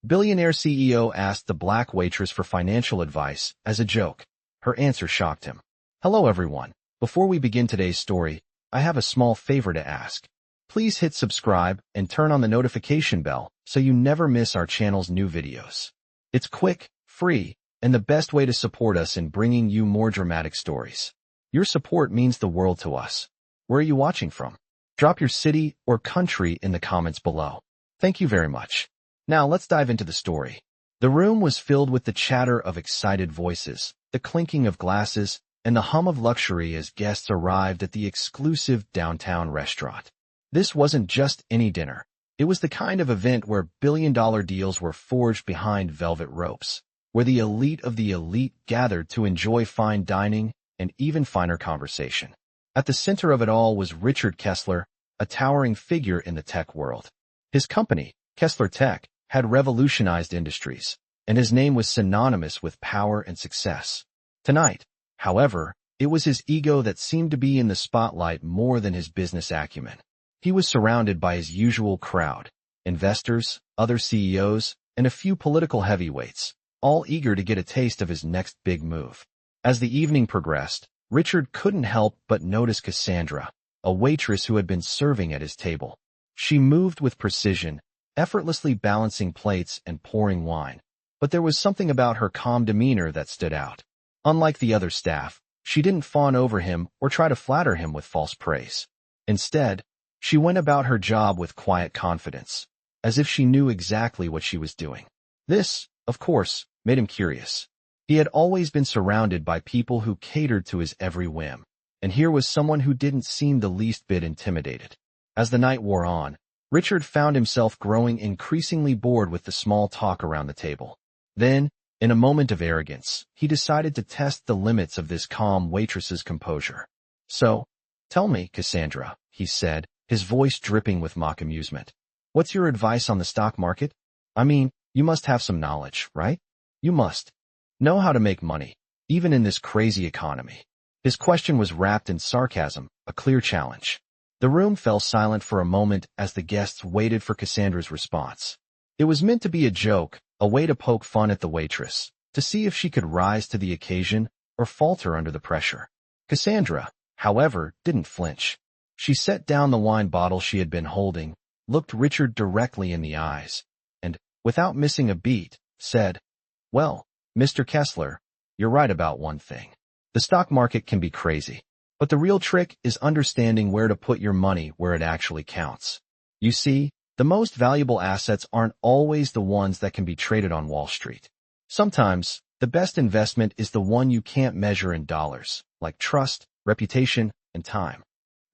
Billionaire CEO asked the black waitress for financial advice as a joke. Her answer shocked him. Hello everyone. Before we begin today's story, I have a small favor to ask. Please hit subscribe and turn on the notification bell so you never miss our channel's new videos. It's quick, free, and the best way to support us in bringing you more dramatic stories. Your support means the world to us. Where are you watching from? Drop your city or country in the comments below. Thank you very much. Now let's dive into the story. The room was filled with the chatter of excited voices, the clinking of glasses, and the hum of luxury as guests arrived at the exclusive downtown restaurant. This wasn't just any dinner. It was the kind of event where billion-dollar deals were forged behind velvet ropes, where the elite of the elite gathered to enjoy fine dining and even finer conversation. At the center of it all was Richard Kesler, a towering figure in the tech world. His company, KeslerTech, had revolutionized industries, and his name was synonymous with power and success. Tonight, however, it was his ego that seemed to be in the spotlight more than his business acumen. He was surrounded by his usual crowd, investors, other CEOs, and a few political heavyweights, all eager to get a taste of his next big move. As the evening progressed, Richard couldn't help but notice Cassandra, a waitress who had been serving at his table. She moved with precision, effortlessly balancing plates and pouring wine. But there was something about her calm demeanor that stood out. Unlike the other staff, she didn't fawn over him or try to flatter him with false praise. Instead, she went about her job with quiet confidence, as if she knew exactly what she was doing. This, of course, made him curious. He had always been surrounded by people who catered to his every whim, and here was someone who didn't seem the least bit intimidated. As the night wore on, Richard found himself growing increasingly bored with the small talk around the table. Then, in a moment of arrogance, he decided to test the limits of this calm waitress's composure. So, tell me, Cassandra, he said, his voice dripping with mock amusement. What's your advice on the stock market? I mean, you must have some knowledge, right? You must know how to make money, even in this crazy economy. His question was wrapped in sarcasm, a clear challenge. The room fell silent for a moment as the guests waited for Cassandra's response. It was meant to be a joke, a way to poke fun at the waitress, to see if she could rise to the occasion or falter under the pressure. Cassandra, however, didn't flinch. She set down the wine bottle she had been holding, looked Richard directly in the eyes, and, without missing a beat, said, Well, Mr. Kesler, you're right about one thing. The stock market can be crazy. But the real trick is understanding where to put your money where it actually counts. You see, the most valuable assets aren't always the ones that can be traded on Wall Street. Sometimes, the best investment is the one you can't measure in dollars, like trust, reputation, and time.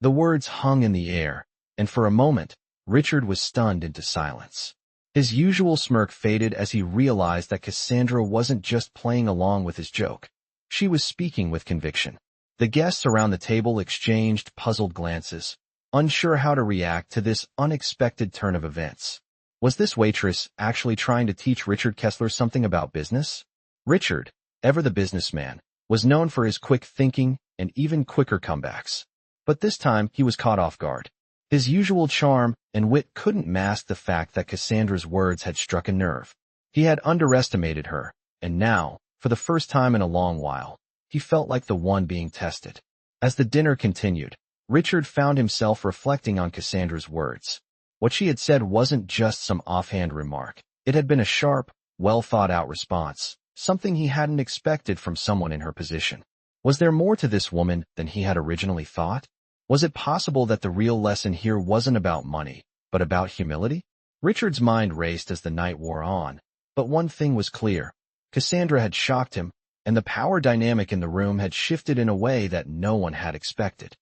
The words hung in the air, and for a moment, Richard was stunned into silence. His usual smirk faded as he realized that Cassandra wasn't just playing along with his joke. She was speaking with conviction. The guests around the table exchanged puzzled glances, unsure how to react to this unexpected turn of events. Was this waitress actually trying to teach Richard Kesler something about business? Richard, ever the businessman, was known for his quick thinking and even quicker comebacks. But this time he was caught off guard. His usual charm and wit couldn't mask the fact that Cassandra's words had struck a nerve. He had underestimated her, and now, for the first time in a long while, he felt like the one being tested. As the dinner continued, Richard found himself reflecting on Cassandra's words. What she had said wasn't just some offhand remark. It had been a sharp, well-thought-out response, something he hadn't expected from someone in her position. Was there more to this woman than he had originally thought? Was it possible that the real lesson here wasn't about money, but about humility? Richard's mind raced as the night wore on, but one thing was clear. Cassandra had shocked him, and the power dynamic in the room had shifted in a way that no one had expected.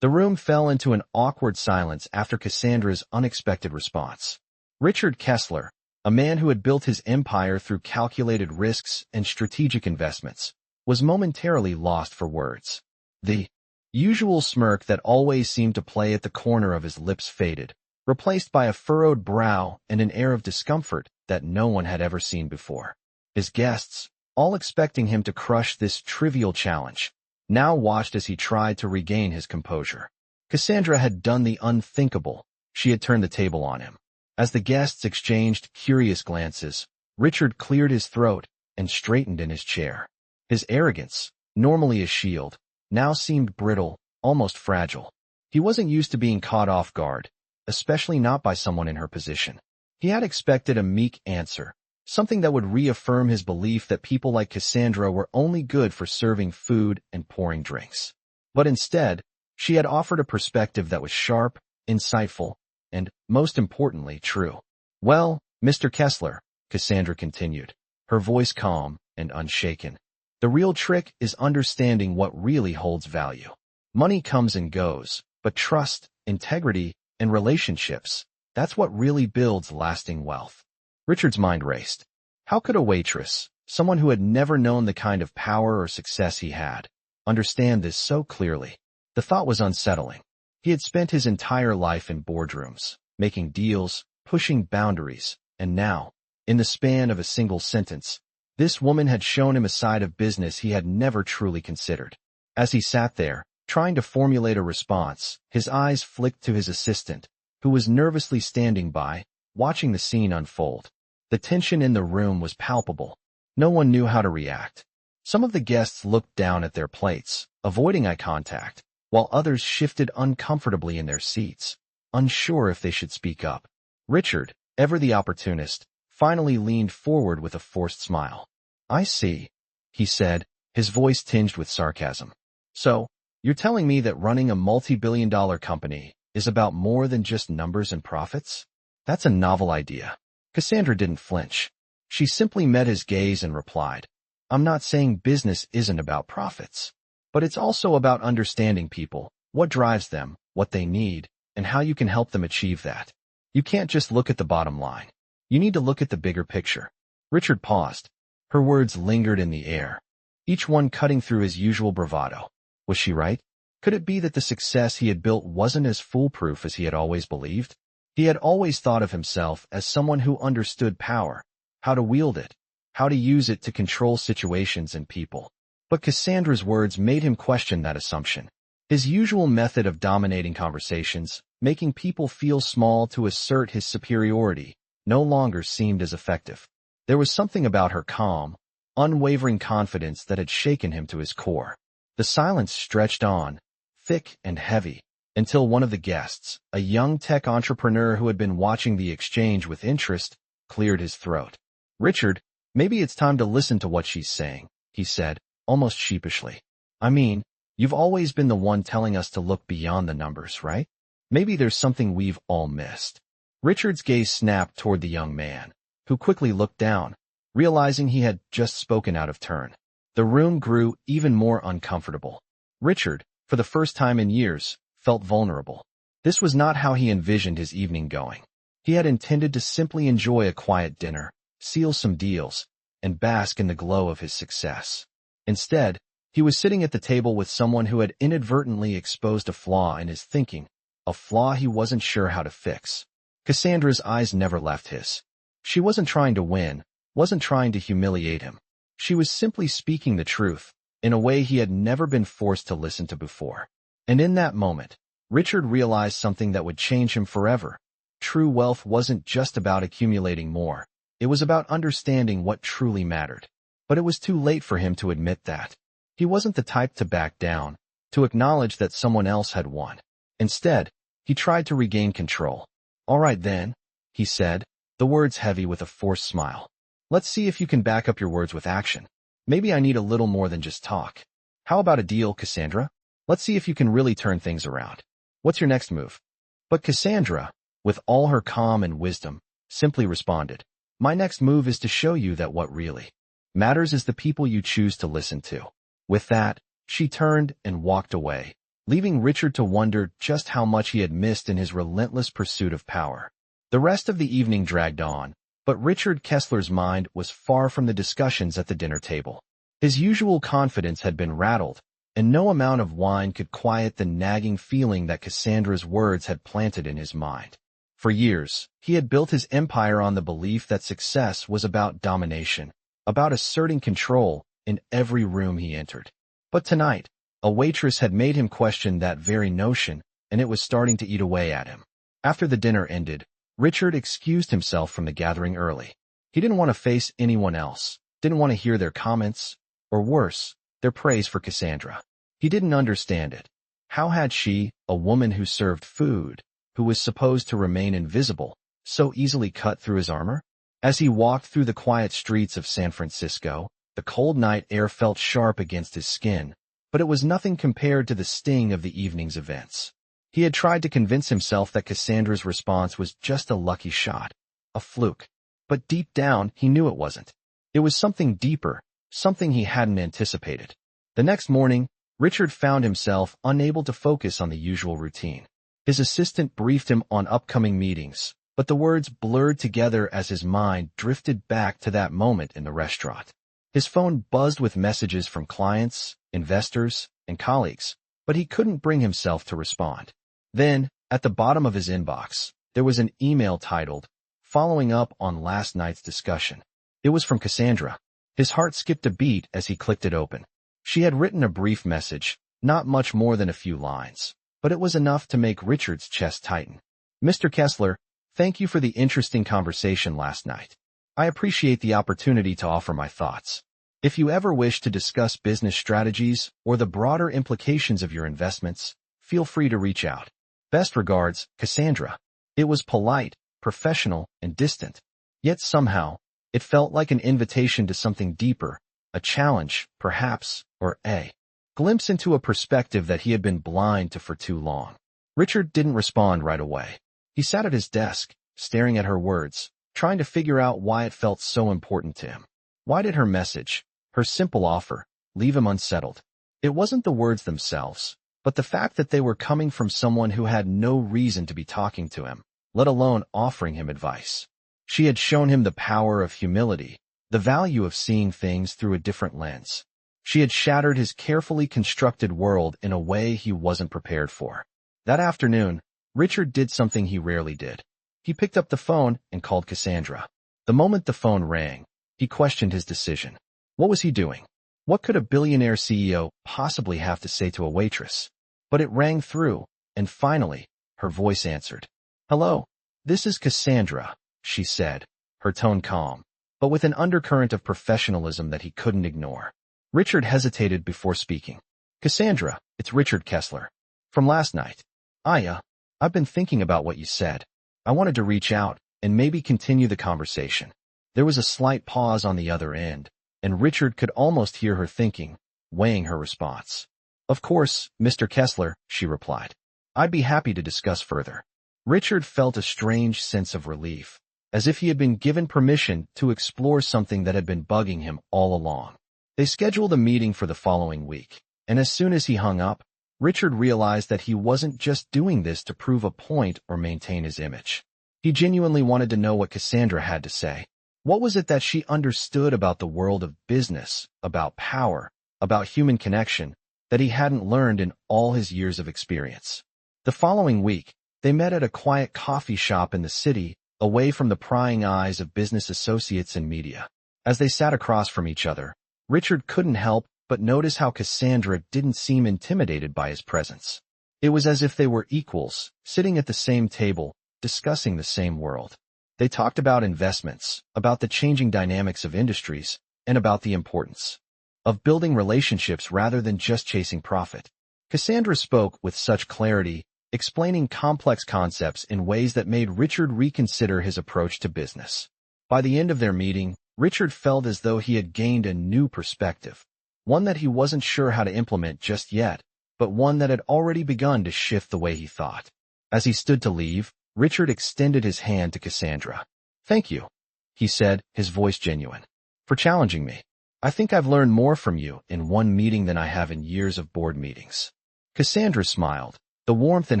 The room fell into an awkward silence after Cassandra's unexpected response. Richard Kesler, a man who had built his empire through calculated risks and strategic investments, was momentarily lost for words. The usual smirk that always seemed to play at the corner of his lips faded, replaced by a furrowed brow and an air of discomfort that no one had ever seen before. His guests, all expecting him to crush this trivial challenge, now watched as he tried to regain his composure. Cassandra had done the unthinkable. She had turned the table on him. As the guests exchanged curious glances, Richard cleared his throat and straightened in his chair. His arrogance, normally a shield, now seemed brittle, almost fragile. He wasn't used to being caught off guard, especially not by someone in her position. He had expected a meek answer, something that would reaffirm his belief that people like Cassandra were only good for serving food and pouring drinks. But instead, she had offered a perspective that was sharp, insightful, and, most importantly, true. "Well, Mr. Kesler," Cassandra continued, her voice calm and unshaken, "the real trick is understanding what really holds value. Money comes and goes, but trust, integrity, and relationships, that's what really builds lasting wealth." Richard's mind raced. How could a waitress, someone who had never known the kind of power or success he had, understand this so clearly? The thought was unsettling. He had spent his entire life in boardrooms, making deals, pushing boundaries, and now, in the span of a single sentence, this woman had shown him a side of business he had never truly considered. As he sat there, trying to formulate a response, his eyes flicked to his assistant, who was nervously standing by, watching the scene unfold. The tension in the room was palpable. No one knew how to react. Some of the guests looked down at their plates, avoiding eye contact, while others shifted uncomfortably in their seats, unsure if they should speak up. Richard, ever the opportunist, finally leaned forward with a forced smile. "I see," he said, his voice tinged with sarcasm. "So, you're telling me that running a multi-billion-dollar company is about more than just numbers and profits? That's a novel idea." Cassandra didn't flinch. She simply met his gaze and replied, "I'm not saying business isn't about profits, but it's also about understanding people, what drives them, what they need, and how you can help them achieve that. You can't just look at the bottom line. You need to look at the bigger picture." Richard paused. Her words lingered in the air, each one cutting through his usual bravado. Was she right? Could it be that the success he had built wasn't as foolproof as he had always believed? He had always thought of himself as someone who understood power, how to wield it, how to use it to control situations and people. But Cassandra's words made him question that assumption. His usual method of dominating conversations, making people feel small to assert his superiority, no longer seemed as effective. There was something about her calm, unwavering confidence that had shaken him to his core. The silence stretched on, thick and heavy, until one of the guests, a young tech entrepreneur who had been watching the exchange with interest, cleared his throat. "Richard, maybe it's time to listen to what she's saying," he said, almost sheepishly. "I mean, you've always been the one telling us to look beyond the numbers, right? Maybe there's something we've all missed." Richard's gaze snapped toward the young man, who quickly looked down, realizing he had just spoken out of turn. The room grew even more uncomfortable. Richard, for the first time in years, felt vulnerable. This was not how he envisioned his evening going. He had intended to simply enjoy a quiet dinner, seal some deals, and bask in the glow of his success. Instead, he was sitting at the table with someone who had inadvertently exposed a flaw in his thinking, a flaw he wasn't sure how to fix. Cassandra's eyes never left his. She wasn't trying to win, wasn't trying to humiliate him. She was simply speaking the truth, in a way he had never been forced to listen to before. And in that moment, Richard realized something that would change him forever. True wealth wasn't just about accumulating more. It was about understanding what truly mattered. But it was too late for him to admit that. He wasn't the type to back down, to acknowledge that someone else had won. Instead, he tried to regain control. "All right then," he said, the words heavy with a forced smile. "Let's see if you can back up your words with action. Maybe I need a little more than just talk. How about a deal, Cassandra? Let's see if you can really turn things around. What's your next move?" But Cassandra, with all her calm and wisdom, simply responded, "My next move is to show you that what really matters is the people you choose to listen to." With that, she turned and walked away, leaving Richard to wonder just how much he had missed in his relentless pursuit of power. The rest of the evening dragged on, but Richard Kesler's mind was far from the discussions at the dinner table. His usual confidence had been rattled, and no amount of wine could quiet the nagging feeling that Cassandra's words had planted in his mind. For years, he had built his empire on the belief that success was about domination, about asserting control in every room he entered. But tonight, a waitress had made him question that very notion, and it was starting to eat away at him. After the dinner ended, Richard excused himself from the gathering early. He didn't want to face anyone else, didn't want to hear their comments, or worse, their praise for Cassandra. He didn't understand it. How had she, a woman who served food, who was supposed to remain invisible, so easily cut through his armor? As he walked through the quiet streets of San Francisco, the cold night air felt sharp against his skin, but it was nothing compared to the sting of the evening's events. He had tried to convince himself that Cassandra's response was just a lucky shot, a fluke. But deep down, he knew it wasn't. It was something deeper, something he hadn't anticipated. The next morning, Richard found himself unable to focus on the usual routine. His assistant briefed him on upcoming meetings, but the words blurred together as his mind drifted back to that moment in the restaurant. His phone buzzed with messages from clients, investors, and colleagues, but he couldn't bring himself to respond. Then, at the bottom of his inbox, there was an email titled, "Following up on last night's discussion." It was from Cassandra. His heart skipped a beat as he clicked it open. She had written a brief message, not much more than a few lines, but it was enough to make Richard's chest tighten. "Mr. Kesler, thank you for the interesting conversation last night. I appreciate the opportunity to offer my thoughts. If you ever wish to discuss business strategies or the broader implications of your investments, feel free to reach out. Best regards, Cassandra." It was polite, professional, and distant. Yet somehow, it felt like an invitation to something deeper, a challenge, perhaps, or a glimpse into a perspective that he had been blind to for too long. Richard didn't respond right away. He sat at his desk, staring at her words, trying to figure out why it felt so important to him. Why did her message, her simple offer, leave him unsettled? It wasn't the words themselves, but the fact that they were coming from someone who had no reason to be talking to him, let alone offering him advice. She had shown him the power of humility, the value of seeing things through a different lens. She had shattered his carefully constructed world in a way he wasn't prepared for. That afternoon, Richard did something he rarely did. He picked up the phone and called Cassandra. The moment the phone rang, he questioned his decision. What was he doing? What could a billionaire CEO possibly have to say to a waitress? But it rang through, and finally, her voice answered. "Hello, this is Cassandra," she said, her tone calm, but with an undercurrent of professionalism that he couldn't ignore. Richard hesitated before speaking. "Cassandra, it's Richard Kesler. From last night. I've been thinking about what you said. I wanted to reach out and maybe continue the conversation." There was a slight pause on the other end, and Richard could almost hear her thinking, weighing her response. "Of course, Mr. Kesler," she replied. "I'd be happy to discuss further." Richard felt a strange sense of relief, as if he had been given permission to explore something that had been bugging him all along. They scheduled a meeting for the following week, and as soon as he hung up, Richard realized that he wasn't just doing this to prove a point or maintain his image. He genuinely wanted to know what Cassandra had to say. What was it that she understood about the world of business, about power, about human connection, that he hadn't learned in all his years of experience? The following week, they met at a quiet coffee shop in the city, away from the prying eyes of business associates and media. As they sat across from each other, Richard couldn't help but notice how Cassandra didn't seem intimidated by his presence. It was as if they were equals, sitting at the same table, discussing the same world. They talked about investments, about the changing dynamics of industries, and about the importance of building relationships rather than just chasing profit. Cassandra spoke with such clarity, explaining complex concepts in ways that made Richard reconsider his approach to business. By the end of their meeting, Richard felt as though he had gained a new perspective, one that he wasn't sure how to implement just yet, but one that had already begun to shift the way he thought. As he stood to leave, Richard extended his hand to Cassandra. "Thank you," he said, his voice genuine, "for challenging me. I think I've learned more from you in one meeting than I have in years of board meetings." Cassandra smiled, the warmth in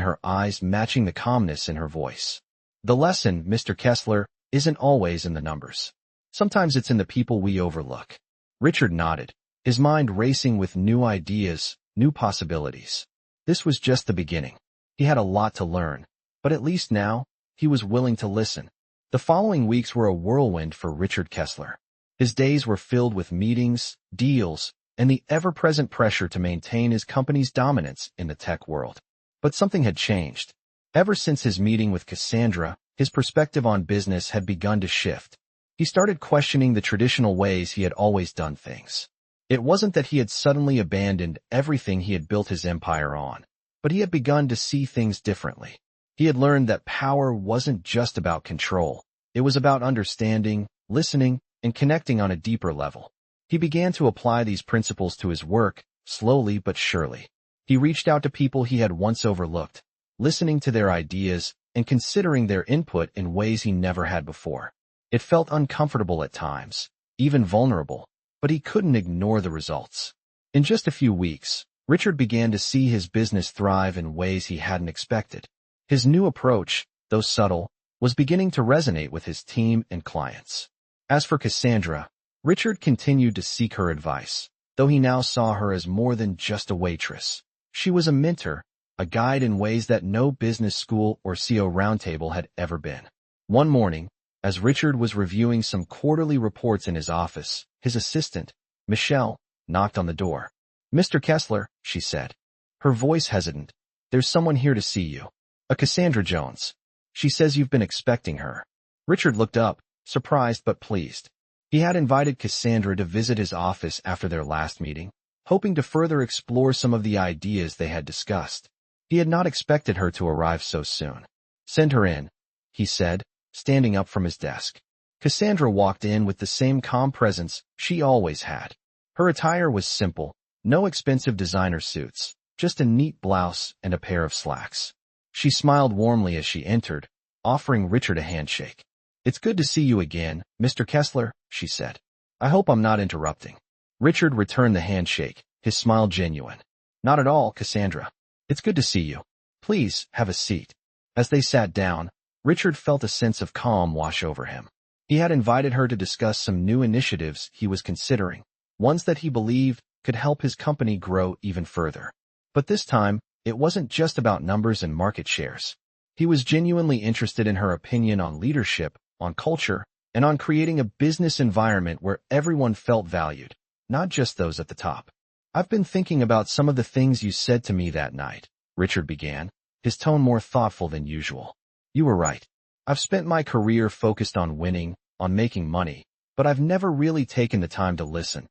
her eyes matching the calmness in her voice. "The lesson, Mr. Kesler, isn't always in the numbers. Sometimes it's in the people we overlook." Richard nodded, his mind racing with new ideas, new possibilities. This was just the beginning. He had a lot to learn, but at least now, he was willing to listen. The following weeks were a whirlwind for Richard Kesler. His days were filled with meetings, deals, and the ever-present pressure to maintain his company's dominance in the tech world. But something had changed. Ever since his meeting with Cassandra, his perspective on business had begun to shift. He started questioning the traditional ways he had always done things. It wasn't that he had suddenly abandoned everything he had built his empire on, but he had begun to see things differently. He had learned that power wasn't just about control. It was about understanding, listening, and connecting on a deeper level. He began to apply these principles to his work, slowly but surely. He reached out to people he had once overlooked, listening to their ideas and considering their input in ways he never had before. It felt uncomfortable at times, even vulnerable, but he couldn't ignore the results. In just a few weeks, Richard began to see his business thrive in ways he hadn't expected. His new approach, though subtle, was beginning to resonate with his team and clients. As for Cassandra, Richard continued to seek her advice, though he now saw her as more than just a waitress. She was a mentor, a guide in ways that no business school or CEO roundtable had ever been. One morning, as Richard was reviewing some quarterly reports in his office, his assistant, Michelle, knocked on the door. "Mr. Kesler," she said, her voice hesitant, "there's someone here to see you. A Cassandra Jones. She says you've been expecting her." Richard looked up, surprised but pleased. He had invited Cassandra to visit his office after their last meeting, hoping to further explore some of the ideas they had discussed. He had not expected her to arrive so soon. "Send her in," he said, standing up from his desk. Cassandra walked in with the same calm presence she always had. Her attire was simple, no expensive designer suits, just a neat blouse and a pair of slacks. She smiled warmly as she entered, offering Richard a handshake. "It's good to see you again, Mr. Kesler," she said. "I hope I'm not interrupting." Richard returned the handshake, his smile genuine. "Not at all, Cassandra. It's good to see you. Please, have a seat." As they sat down, Richard felt a sense of calm wash over him. He had invited her to discuss some new initiatives he was considering, ones that he believed could help his company grow even further. But this time, it wasn't just about numbers and market shares. He was genuinely interested in her opinion on leadership, on culture, and on creating a business environment where everyone felt valued, not just those at the top. "I've been thinking about some of the things you said to me that night," Richard began, his tone more thoughtful than usual. "You were right. I've spent my career focused on winning, on making money, but I've never really taken the time to listen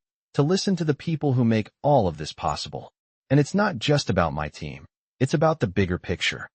to the people who make all of this possible. And it's not just about my team. It's about the bigger picture."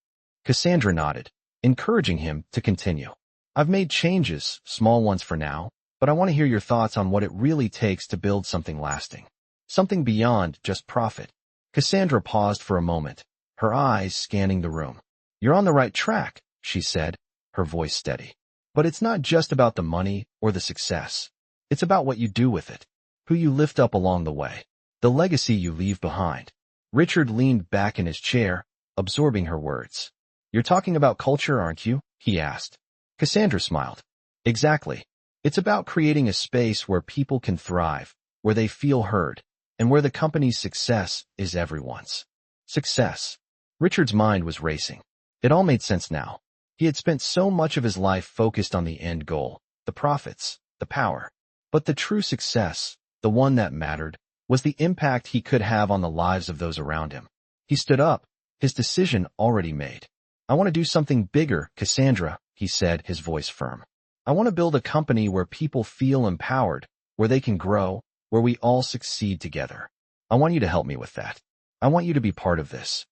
Cassandra nodded, encouraging him to continue. "I've made changes, small ones for now, but I want to hear your thoughts on what it really takes to build something lasting. Something beyond just profit." Cassandra paused for a moment, her eyes scanning the room. "You're on the right track," she said, her voice steady. "But it's not just about the money or the success. It's about what you do with it, who you lift up along the way, the legacy you leave behind." Richard leaned back in his chair, absorbing her words. "You're talking about culture, aren't you?" he asked. Cassandra smiled. "Exactly. It's about creating a space where people can thrive, where they feel heard, and where the company's success is everyone's." Success. Richard's mind was racing. It all made sense now. He had spent so much of his life focused on the end goal, the profits, the power. But the true success, the one that mattered, was the impact he could have on the lives of those around him. He stood up, his decision already made. "I want to do something bigger, Cassandra," he said, his voice firm. "I want to build a company where people feel empowered, where they can grow, where we all succeed together. I want you to help me with that. I want you to be part of this."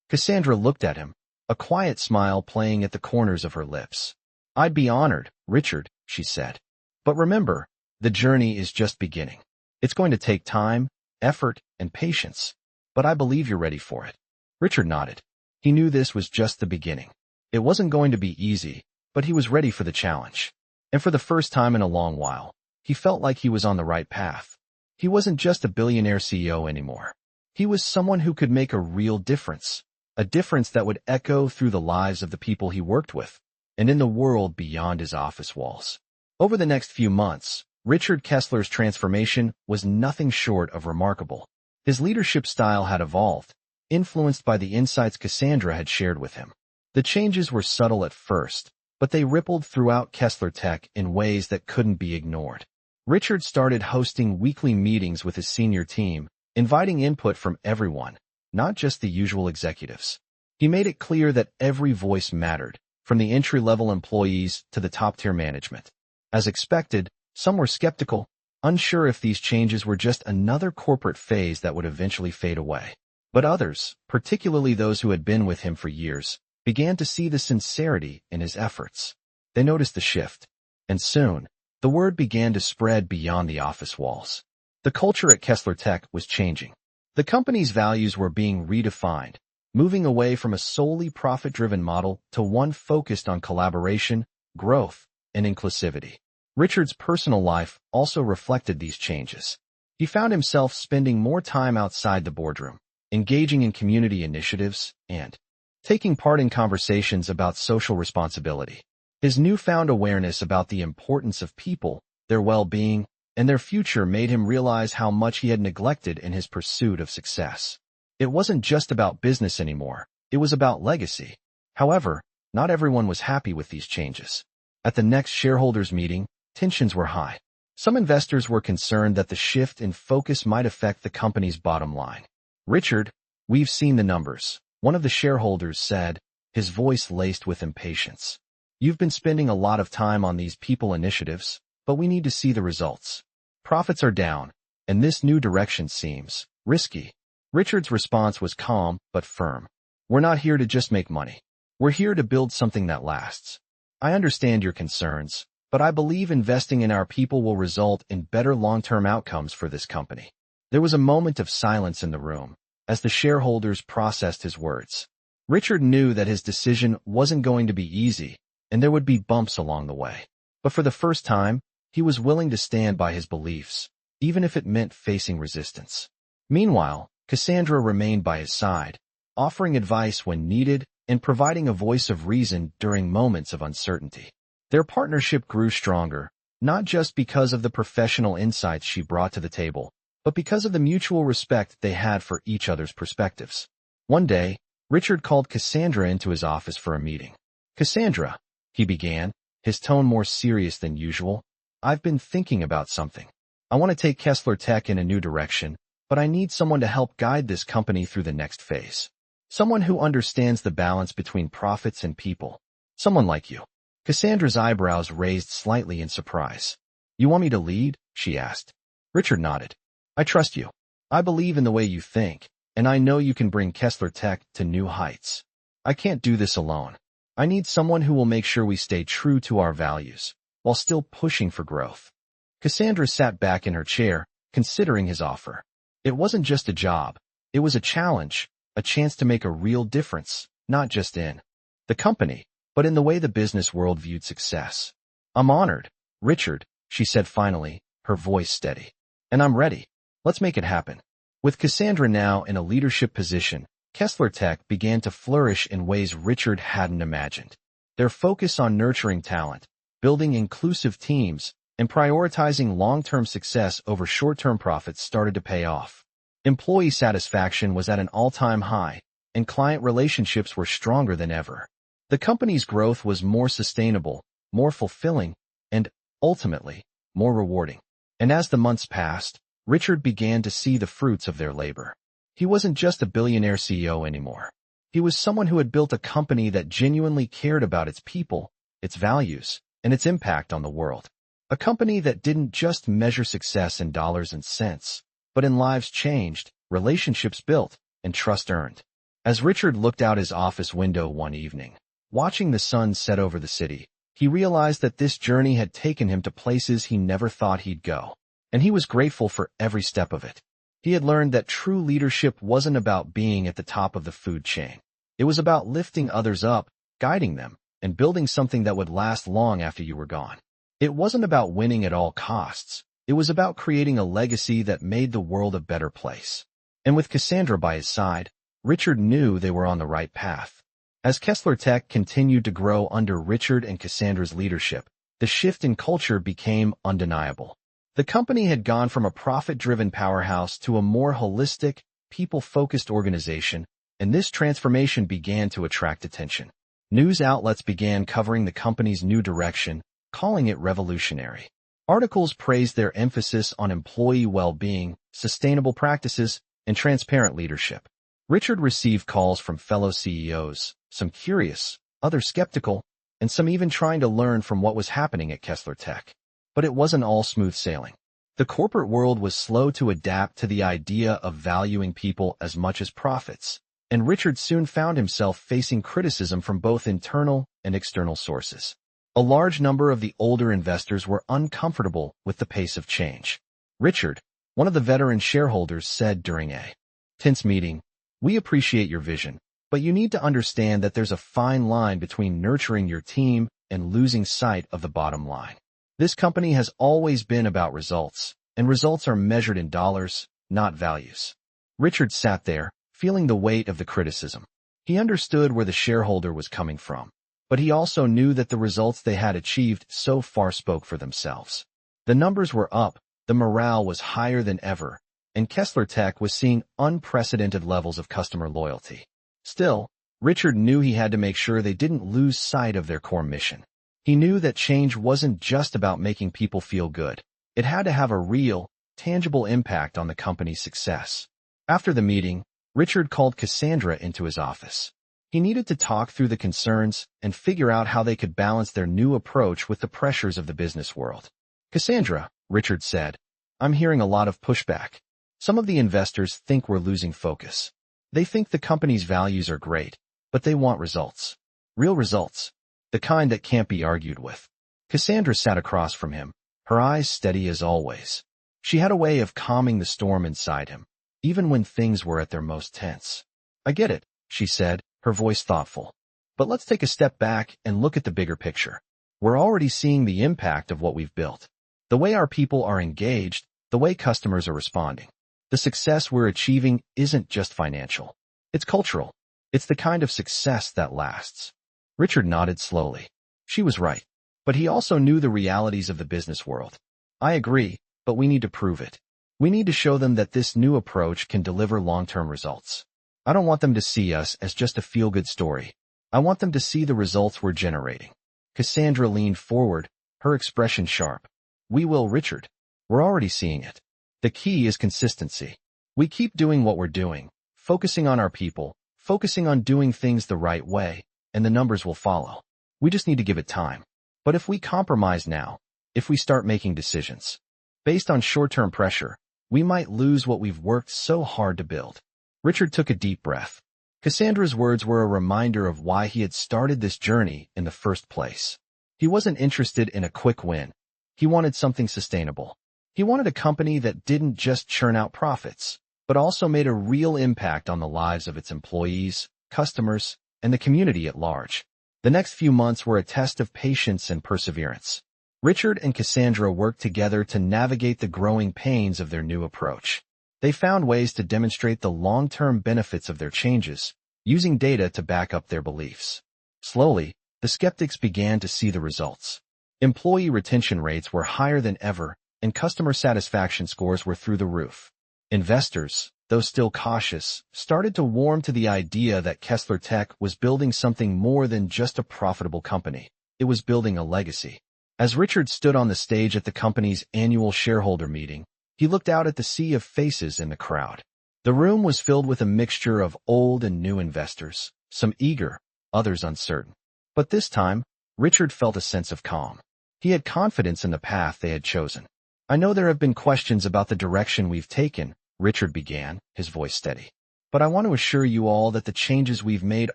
Cassandra looked at him, a quiet smile playing at the corners of her lips. "I'd be honored, Richard," she said. "But remember, the journey is just beginning. It's going to take time, effort, and patience. But I believe you're ready for it." Richard nodded. He knew this was just the beginning. It wasn't going to be easy, but he was ready for the challenge. And for the first time in a long while, he felt like he was on the right path. He wasn't just a billionaire CEO anymore. He was someone who could make a real difference, a difference that would echo through the lives of the people he worked with, and in the world beyond his office walls. Over the next few months, Richard Kesler's transformation was nothing short of remarkable. His leadership style had evolved, influenced by the insights Cassandra had shared with him. The changes were subtle at first, but they rippled throughout KeslerTech in ways that couldn't be ignored. Richard started hosting weekly meetings with his senior team, inviting input from everyone, not just the usual executives. He made it clear that every voice mattered, from the entry-level employees to the top-tier management. As expected, Some were skeptical, unsure if these changes were just another corporate phase that would eventually fade away. But others, particularly those who had been with him for years, began to see the sincerity in his efforts. They noticed the shift, and soon, the word began to spread beyond the office walls. The culture at KeslerTech was changing. The company's values were being redefined, moving away from a solely profit-driven model to one focused on collaboration, growth, and inclusivity. Richard's personal life also reflected these changes. He found himself spending more time outside the boardroom, engaging in community initiatives, and taking part in conversations about social responsibility. His newfound awareness about the importance of people, their well-being, and their future made him realize how much he had neglected in his pursuit of success. It wasn't just about business anymore, it was about legacy. However, not everyone was happy with these changes. At the next shareholders' meeting, tensions were high. Some investors were concerned that the shift in focus might affect the company's bottom line. "Richard, we've seen the numbers," one of the shareholders said, his voice laced with impatience. "You've been spending a lot of time on these people initiatives, but we need to see the results. Profits are down, and this new direction seems risky." Richard's response was calm but firm. "We're not here to just make money. We're here to build something that lasts. I understand your concerns, but I believe investing in our people will result in better long-term outcomes for this company." There was a moment of silence in the room, as the shareholders processed his words. Richard knew that his decision wasn't going to be easy, and there would be bumps along the way. But for the first time, he was willing to stand by his beliefs, even if it meant facing resistance. Meanwhile, Cassandra remained by his side, offering advice when needed and providing a voice of reason during moments of uncertainty. Their partnership grew stronger, not just because of the professional insights she brought to the table, but because of the mutual respect they had for each other's perspectives. One day, Richard called Cassandra into his office for a meeting. "Cassandra," he began, his tone more serious than usual, "I've been thinking about something. I want to take KeslerTech in a new direction, but I need someone to help guide this company through the next phase. Someone who understands the balance between profits and people. Someone like you." Cassandra's eyebrows raised slightly in surprise. "You want me to lead?" she asked. Richard nodded. "I trust you. I believe in the way you think, and I know you can bring KeslerTech to new heights. I can't do this alone. I need someone who will make sure we stay true to our values, while still pushing for growth." Cassandra sat back in her chair, considering his offer. It wasn't just a job. It was a challenge, a chance to make a real difference, not just in the company, but in the way the business world viewed success. "I'm honored, Richard," she said finally, her voice steady. "And I'm ready. Let's make it happen." With Cassandra now in a leadership position, KeslerTech began to flourish in ways Richard hadn't imagined. Their focus on nurturing talent, building inclusive teams, and prioritizing long-term success over short-term profits started to pay off. Employee satisfaction was at an all-time high, and client relationships were stronger than ever. The company's growth was more sustainable, more fulfilling, and, ultimately, more rewarding. And as the months passed, Richard began to see the fruits of their labor. He wasn't just a billionaire CEO anymore. He was someone who had built a company that genuinely cared about its people, its values, and its impact on the world. A company that didn't just measure success in dollars and cents, but in lives changed, relationships built, and trust earned. As Richard looked out his office window one evening, watching the sun set over the city, he realized that this journey had taken him to places he never thought he'd go, and he was grateful for every step of it. He had learned that true leadership wasn't about being at the top of the food chain. It was about lifting others up, guiding them, and building something that would last long after you were gone. It wasn't about winning at all costs. It was about creating a legacy that made the world a better place. And with Cassandra by his side, Richard knew they were on the right path. As KeslerTech continued to grow under Richard and Cassandra's leadership, the shift in culture became undeniable. The company had gone from a profit-driven powerhouse to a more holistic, people-focused organization, and this transformation began to attract attention. News outlets began covering the company's new direction, calling it revolutionary. Articles praised their emphasis on employee well-being, sustainable practices, and transparent leadership. Richard received calls from fellow CEOs, some curious, others skeptical, and some even trying to learn from what was happening at KeslerTech. But it wasn't all smooth sailing. The corporate world was slow to adapt to the idea of valuing people as much as profits, and Richard soon found himself facing criticism from both internal and external sources. A large number of the older investors were uncomfortable with the pace of change. Richard, one of the veteran shareholders, said during a tense meeting, "We appreciate your vision, but you need to understand that there's a fine line between nurturing your team and losing sight of the bottom line. This company has always been about results, and results are measured in dollars, not values." Richard sat there, feeling the weight of the criticism. He understood where the shareholder was coming from, but he also knew that the results they had achieved so far spoke for themselves. The numbers were up, the morale was higher than ever, and KeslerTech was seeing unprecedented levels of customer loyalty. Still, Richard knew he had to make sure they didn't lose sight of their core mission. He knew that change wasn't just about making people feel good. It had to have a real, tangible impact on the company's success. After the meeting, Richard called Cassandra into his office. He needed to talk through the concerns and figure out how they could balance their new approach with the pressures of the business world. "Cassandra," Richard said, "I'm hearing a lot of pushback. Some of the investors think we're losing focus. They think the company's values are great, but they want results. Real results. The kind that can't be argued with." Cassandra sat across from him, her eyes steady as always. She had a way of calming the storm inside him, even when things were at their most tense. "I get it," she said, her voice thoughtful. "But let's take a step back and look at the bigger picture. We're already seeing the impact of what we've built. The way our people are engaged, the way customers are responding. The success we're achieving isn't just financial. It's cultural. It's the kind of success that lasts." Richard nodded slowly. She was right. But he also knew the realities of the business world. "I agree, but we need to prove it. We need to show them that this new approach can deliver long-term results. I don't want them to see us as just a feel-good story. I want them to see the results we're generating." Cassandra leaned forward, her expression sharp. "We will, Richard. We're already seeing it. The key is consistency. We keep doing what we're doing, focusing on our people, focusing on doing things the right way, and the numbers will follow. We just need to give it time. But if we compromise now, if we start making decisions based on short-term pressure, we might lose what we've worked so hard to build." Richard took a deep breath. Cassandra's words were a reminder of why he had started this journey in the first place. He wasn't interested in a quick win. He wanted something sustainable. He wanted a company that didn't just churn out profits, but also made a real impact on the lives of its employees, customers, and the community at large. The next few months were a test of patience and perseverance. Richard and Cassandra worked together to navigate the growing pains of their new approach. They found ways to demonstrate the long-term benefits of their changes, using data to back up their beliefs. Slowly, the skeptics began to see the results. Employee retention rates were higher than ever, and customer satisfaction scores were through the roof. Investors, though still cautious, started to warm to the idea that KeslerTech was building something more than just a profitable company. It was building a legacy. As Richard stood on the stage at the company's annual shareholder meeting, he looked out at the sea of faces in the crowd. The room was filled with a mixture of old and new investors, some eager, others uncertain. But this time, Richard felt a sense of calm. He had confidence in the path they had chosen. "I know there have been questions about the direction we've taken," Richard began, his voice steady. "But I want to assure you all that the changes we've made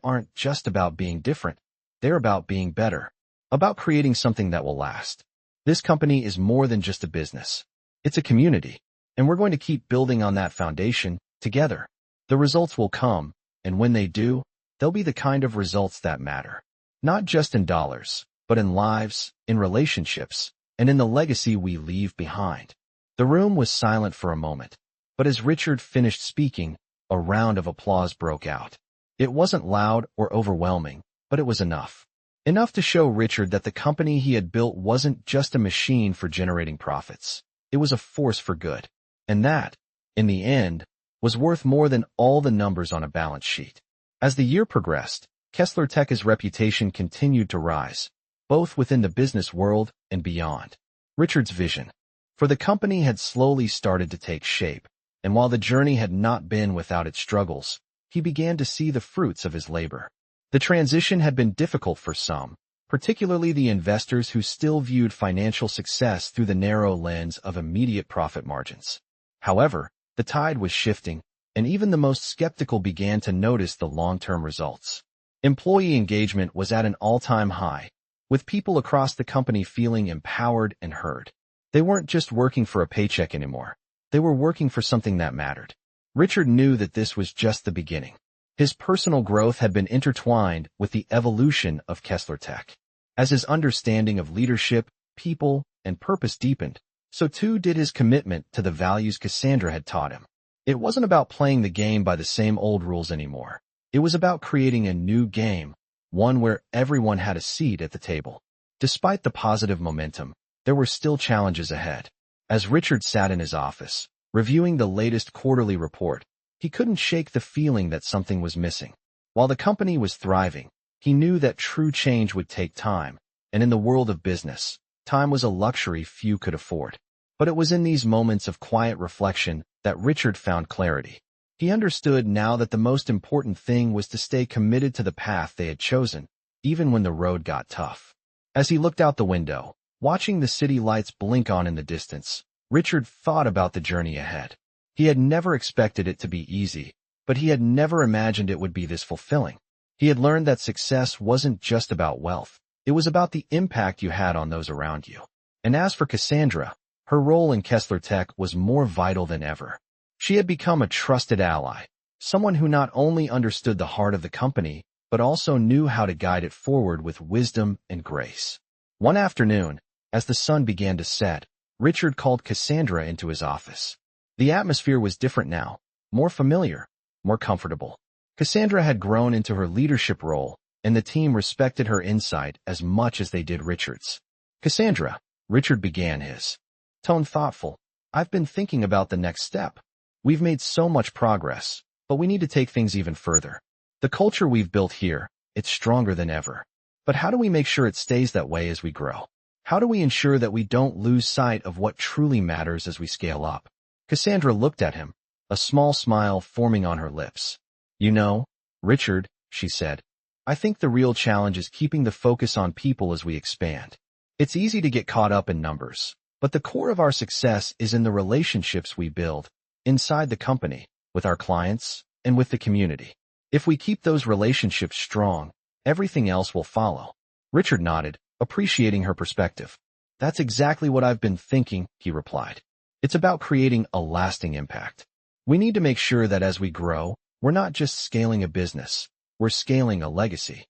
aren't just about being different. They're about being better, about creating something that will last. This company is more than just a business. It's a community, and we're going to keep building on that foundation together. The results will come, and when they do, they'll be the kind of results that matter. Not just in dollars, but in lives, in relationships, and in the legacy we leave behind." The room was silent for a moment, but as Richard finished speaking, a round of applause broke out. It wasn't loud or overwhelming, but it was enough. Enough to show Richard that the company he had built wasn't just a machine for generating profits. It was a force for good. And that, in the end, was worth more than all the numbers on a balance sheet. As the year progressed, KeslerTech's reputation continued to rise, both within the business world and beyond. Richard's vision for the company had slowly started to take shape, and while the journey had not been without its struggles, he began to see the fruits of his labor. The transition had been difficult for some, particularly the investors who still viewed financial success through the narrow lens of immediate profit margins. However, the tide was shifting, and even the most skeptical began to notice the long-term results. Employee engagement was at an all-time high, with people across the company feeling empowered and heard. They weren't just working for a paycheck anymore. They were working for something that mattered. Richard knew that this was just the beginning. His personal growth had been intertwined with the evolution of KeslerTech. As his understanding of leadership, people, and purpose deepened, so too did his commitment to the values Cassandra had taught him. It wasn't about playing the game by the same old rules anymore. It was about creating a new game, one where everyone had a seat at the table. Despite the positive momentum, there were still challenges ahead. As Richard sat in his office, reviewing the latest quarterly report, he couldn't shake the feeling that something was missing. While the company was thriving, he knew that true change would take time, and in the world of business, time was a luxury few could afford. But it was in these moments of quiet reflection that Richard found clarity. He understood now that the most important thing was to stay committed to the path they had chosen, even when the road got tough. As he looked out the window, watching the city lights blink on in the distance, Richard thought about the journey ahead. He had never expected it to be easy, but he had never imagined it would be this fulfilling. He had learned that success wasn't just about wealth. It was about the impact you had on those around you. And as for Cassandra, her role in KeslerTech was more vital than ever. She had become a trusted ally, someone who not only understood the heart of the company, but also knew how to guide it forward with wisdom and grace. One afternoon, as the sun began to set, Richard called Cassandra into his office. The atmosphere was different now, more familiar, more comfortable. Cassandra had grown into her leadership role, and the team respected her insight as much as they did Richard's. "Cassandra," Richard began, his tone thoughtful, "I've been thinking about the next step. We've made so much progress, but we need to take things even further. The culture we've built here, it's stronger than ever. But how do we make sure it stays that way as we grow? How do we ensure that we don't lose sight of what truly matters as we scale up?" Cassandra looked at him, a small smile forming on her lips. "You know, Richard," she said, "I think the real challenge is keeping the focus on people as we expand. It's easy to get caught up in numbers, but the core of our success is in the relationships we build inside the company, with our clients, and with the community. If we keep those relationships strong, everything else will follow." Richard nodded, appreciating her perspective. "That's exactly what I've been thinking," he replied. "It's about creating a lasting impact. We need to make sure that as we grow, we're not just scaling a business, we're scaling a legacy."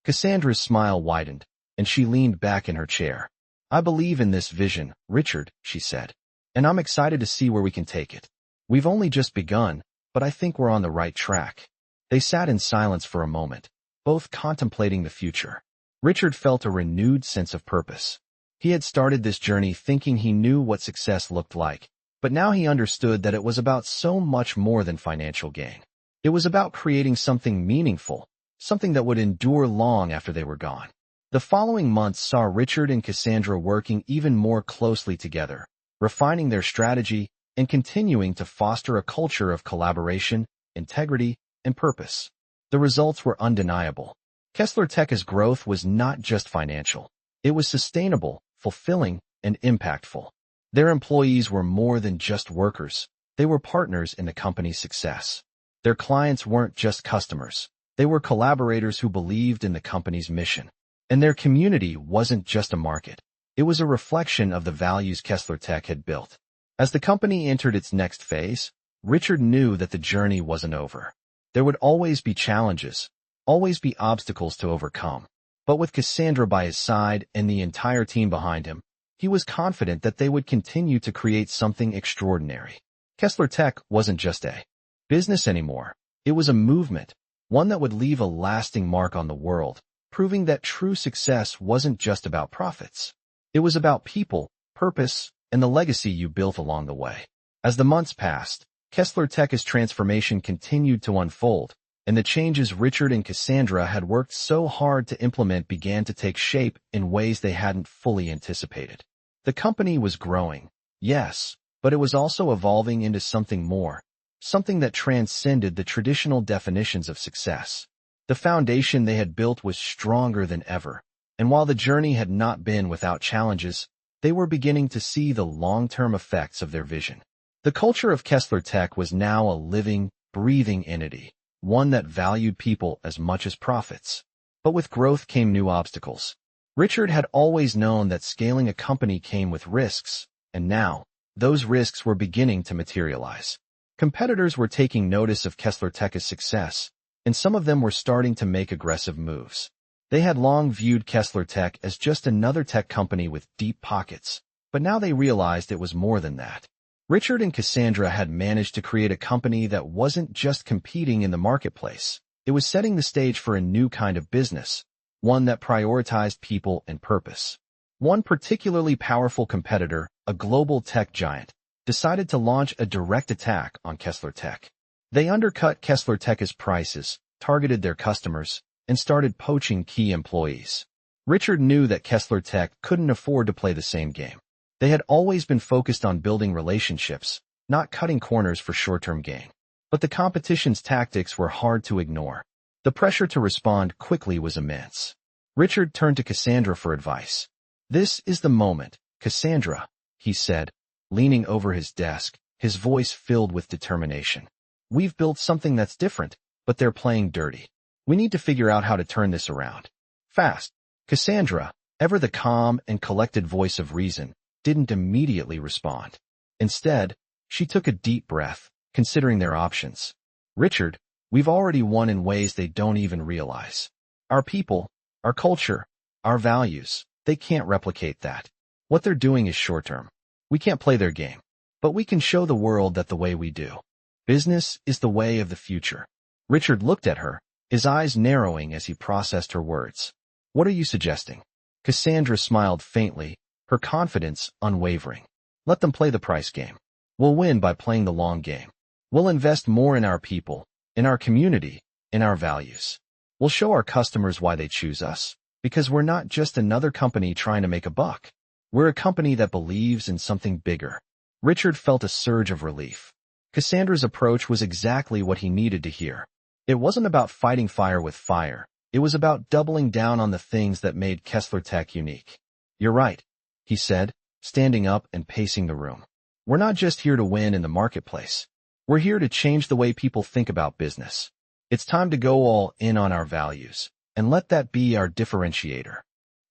Cassandra's smile widened, and she leaned back in her chair. "I believe in this vision, Richard," she said, "and I'm excited to see where we can take it. We've only just begun, but I think we're on the right track." They sat in silence for a moment, both contemplating the future. Richard felt a renewed sense of purpose. He had started this journey thinking he knew what success looked like, but now he understood that it was about so much more than financial gain. It was about creating something meaningful, something that would endure long after they were gone. The following months saw Richard and Cassandra working even more closely together, refining their strategy and continuing to foster a culture of collaboration, integrity, and purpose. The results were undeniable. KeslerTech's growth was not just financial. It was sustainable, fulfilling, and impactful. Their employees were more than just workers. They were partners in the company's success. Their clients weren't just customers. They were collaborators who believed in the company's mission. And their community wasn't just a market. It was a reflection of the values KeslerTech had built. As the company entered its next phase, Richard knew that the journey wasn't over. There would always be challenges, always be obstacles to overcome. But with Cassandra by his side and the entire team behind him, he was confident that they would continue to create something extraordinary. KeslerTech wasn't just a business anymore. It was a movement, one that would leave a lasting mark on the world, proving that true success wasn't just about profits. It was about people, purpose, and the legacy you built along the way. As the months passed, KeslerTech's transformation continued to unfold, and the changes Richard and Cassandra had worked so hard to implement began to take shape in ways they hadn't fully anticipated. The company was growing, yes, but it was also evolving into something more, something that transcended the traditional definitions of success. The foundation they had built was stronger than ever, And while the journey had not been without challenges, they were beginning to see the long-term effects of their vision. The culture of KeslerTech was now a living, breathing entity, one that valued people as much as profits. But with growth came new obstacles. Richard had always known that scaling a company came with risks, and now, those risks were beginning to materialize. Competitors were taking notice of KeslerTech's success, and some of them were starting to make aggressive moves. They had long viewed KeslerTech as just another tech company with deep pockets, but now they realized it was more than that. Richard and Cassandra had managed to create a company that wasn't just competing in the marketplace. It was setting the stage for a new kind of business, one that prioritized people and purpose. One particularly powerful competitor, a global tech giant, decided to launch a direct attack on KeslerTech. They undercut KeslerTech's prices, targeted their customers, and started poaching key employees. Richard knew that KeslerTech couldn't afford to play the same game. They had always been focused on building relationships, not cutting corners for short-term gain. But the competition's tactics were hard to ignore. The pressure to respond quickly was immense. Richard turned to Cassandra for advice. "This is the moment, Cassandra," he said, leaning over his desk, his voice filled with determination. "We've built something that's different, but they're playing dirty. We need to figure out how to turn this around. Fast." Cassandra, ever the calm and collected voice of reason, didn't immediately respond. Instead, she took a deep breath, considering their options. "Richard, we've already won in ways they don't even realize. Our people, our culture, our values, they can't replicate that. What they're doing is short-term. We can't play their game, but we can show the world that the way we do. Business is the way of the future." Richard looked at her, his eyes narrowing as he processed her words. "What are you suggesting?" Cassandra smiled faintly, her confidence unwavering. "Let them play the price game. We'll win by playing the long game. We'll invest more in our people, in our community, in our values. We'll show our customers why they choose us, because we're not just another company trying to make a buck. We're a company that believes in something bigger." Richard felt a surge of relief. Cassandra's approach was exactly what he needed to hear. It wasn't about fighting fire with fire. It was about doubling down on the things that made KeslerTech unique. "You're right," he said, standing up and pacing the room. "We're not just here to win in the marketplace. We're here to change the way people think about business. It's time to go all in on our values, and let that be our differentiator."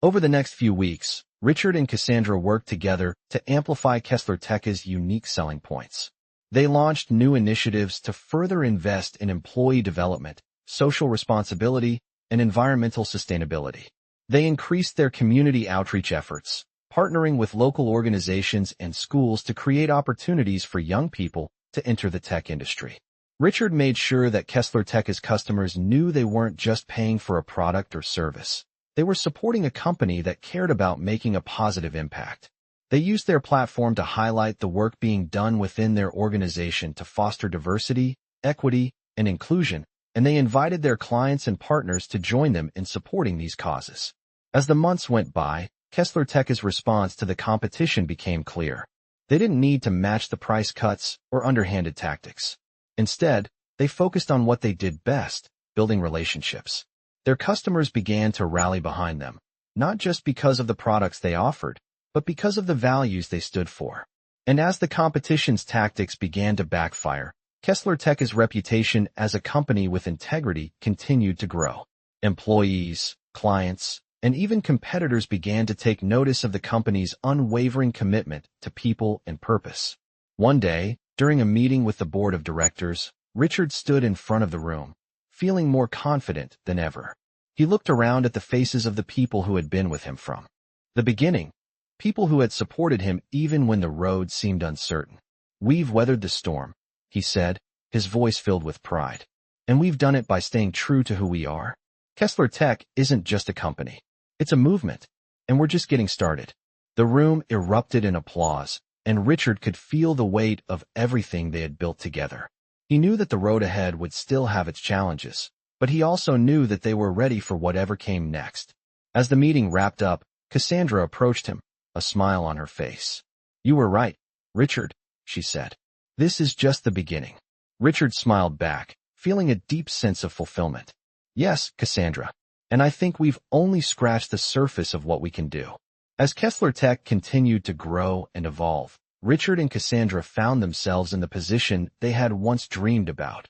Over the next few weeks, Richard and Cassandra worked together to amplify KeslerTech's unique selling points. They launched new initiatives to further invest in employee development, social responsibility, and environmental sustainability. They increased their community outreach efforts, partnering with local organizations and schools to create opportunities for young people to enter the tech industry. Richard made sure that KeslerTech's customers knew they weren't just paying for a product or service. They were supporting a company that cared about making a positive impact. They used their platform to highlight the work being done within their organization to foster diversity, equity, and inclusion, and they invited their clients and partners to join them in supporting these causes. As the months went by, KeslerTech's response to the competition became clear. They didn't need to match the price cuts or underhanded tactics. Instead, they focused on what they did best, building relationships. Their customers began to rally behind them, not just because of the products they offered, but because of the values they stood for. And as the competition's tactics began to backfire, KeslerTech's reputation as a company with integrity continued to grow. Employees, clients, and even competitors began to take notice of the company's unwavering commitment to people and purpose. One day, during a meeting with the board of directors, Richard stood in front of the room, feeling more confident than ever. He looked around at the faces of the people who had been with him from the beginning, people who had supported him even when the road seemed uncertain. "We've weathered the storm," he said, his voice filled with pride. "And we've done it by staying true to who we are. KeslerTech isn't just a company. It's a movement, and we're just getting started." The room erupted in applause, and Richard could feel the weight of everything they had built together. He knew that the road ahead would still have its challenges, but he also knew that they were ready for whatever came next. As the meeting wrapped up, Cassandra approached him, a smile on her face. "You were right, Richard," she said. "This is just the beginning." Richard smiled back, feeling a deep sense of fulfillment. "Yes, Cassandra. And I think we've only scratched the surface of what we can do. As KeslerTech continued to grow and evolve, Richard and Cassandra found themselves in the position they had once dreamed about,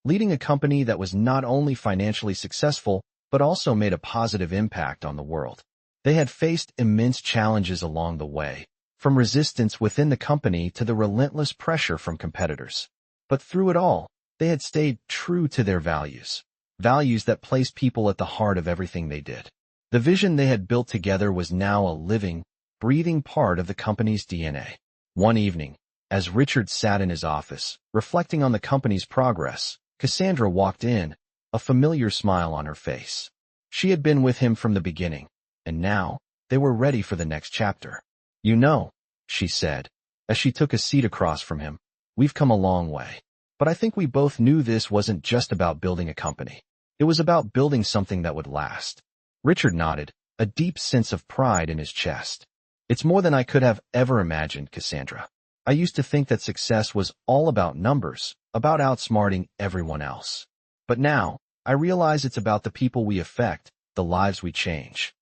leading a company that was not only financially successful, but also made a positive impact on the world. They had faced immense challenges along the way, from resistance within the company to the relentless pressure from competitors. But through it all, they had stayed true to their values that placed people at the heart of everything they did. The vision they had built together was now a living, breathing part of the company's DNA. One evening, as Richard sat in his office, reflecting on the company's progress, Cassandra walked in, a familiar smile on her face. She had been with him from the beginning, and now they were ready for the next chapter. "You know," she said, as she took a seat across from him, "we've come a long way. But I think we both knew this wasn't just about building a company. It was about building something that would last." Richard nodded, a deep sense of pride in his chest. "It's more than I could have ever imagined, Cassandra. I used to think that success was all about numbers, about outsmarting everyone else. But now, I realize it's about the people we affect, the lives we change."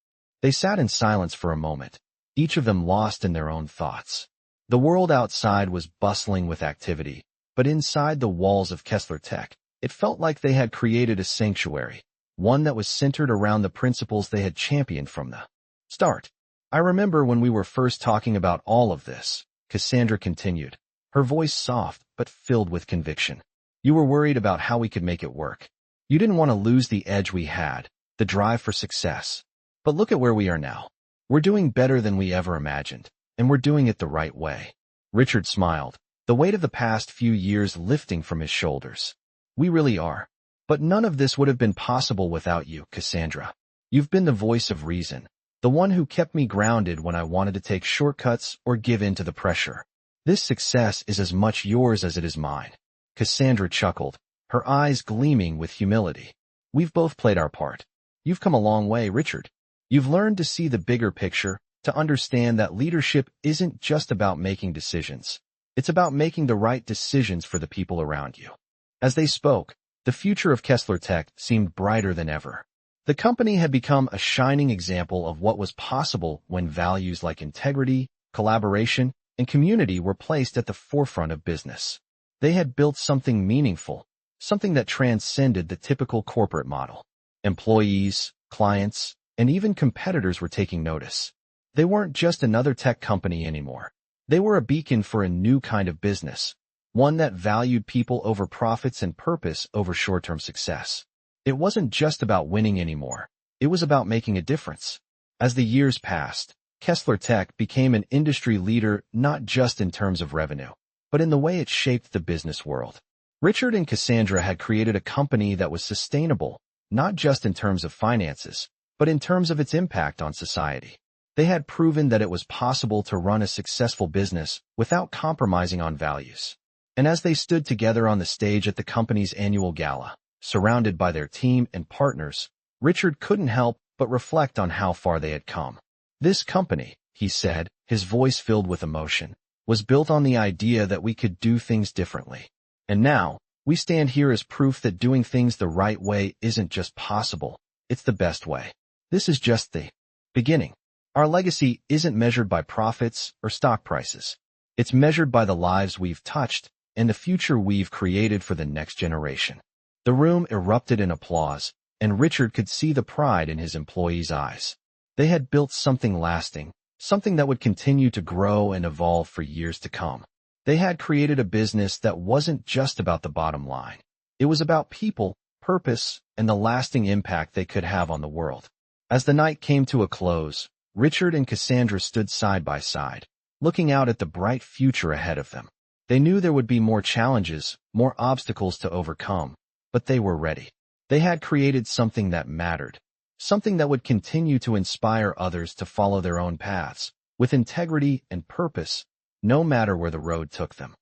They sat in silence for a moment, each of them lost in their own thoughts. The world outside was bustling with activity, but inside the walls of KeslerTech, it felt like they had created a sanctuary, one that was centered around the principles they had championed from the start. "I remember when we were first talking about all of this," Cassandra continued, her voice soft but filled with conviction. "You were worried about how we could make it work. You didn't want to lose the edge we had, the drive for success. But look at where we are now. We're doing better than we ever imagined, and we're doing it the right way." Richard smiled, the weight of the past few years lifting from his shoulders. "We really are. But none of this would have been possible without you, Cassandra. You've been the voice of reason, the one who kept me grounded when I wanted to take shortcuts or give in to the pressure. This success is as much yours as it is mine." Cassandra chuckled, her eyes gleaming with humility. "We've both played our part. You've come a long way, Richard. You've learned to see the bigger picture, to understand that leadership isn't just about making decisions. It's about making the right decisions for the people around you." As they spoke, the future of KeslerTech seemed brighter than ever. The company had become a shining example of what was possible when values like integrity, collaboration, and community were placed at the forefront of business. They had built something meaningful, something that transcended the typical corporate model. Employees, clients, and even competitors were taking notice. They weren't just another tech company anymore. They were a beacon for a new kind of business, one that valued people over profits and purpose over short-term success. It wasn't just about winning anymore. It was about making a difference. As the years passed, KeslerTech became an industry leader not just in terms of revenue, but in the way it shaped the business world. Richard and Cassandra had created a company that was sustainable, not just in terms of finances, but in terms of its impact on society. They had proven that it was possible to run a successful business without compromising on values. And as they stood together on the stage at the company's annual gala, surrounded by their team and partners, Richard couldn't help but reflect on how far they had come. "This company," he said, his voice filled with emotion, "was built on the idea that we could do things differently. And now, we stand here as proof that doing things the right way isn't just possible, it's the best way. This is just the beginning. Our legacy isn't measured by profits or stock prices. It's measured by the lives we've touched and the future we've created for the next generation." The room erupted in applause, and Richard could see the pride in his employees' eyes. They had built something lasting, something that would continue to grow and evolve for years to come. They had created a business that wasn't just about the bottom line. It was about people, purpose, and the lasting impact they could have on the world. As the night came to a close, Richard and Cassandra stood side by side, looking out at the bright future ahead of them. They knew there would be more challenges, more obstacles to overcome, but they were ready. They had created something that mattered, something that would continue to inspire others to follow their own paths, with integrity and purpose, no matter where the road took them.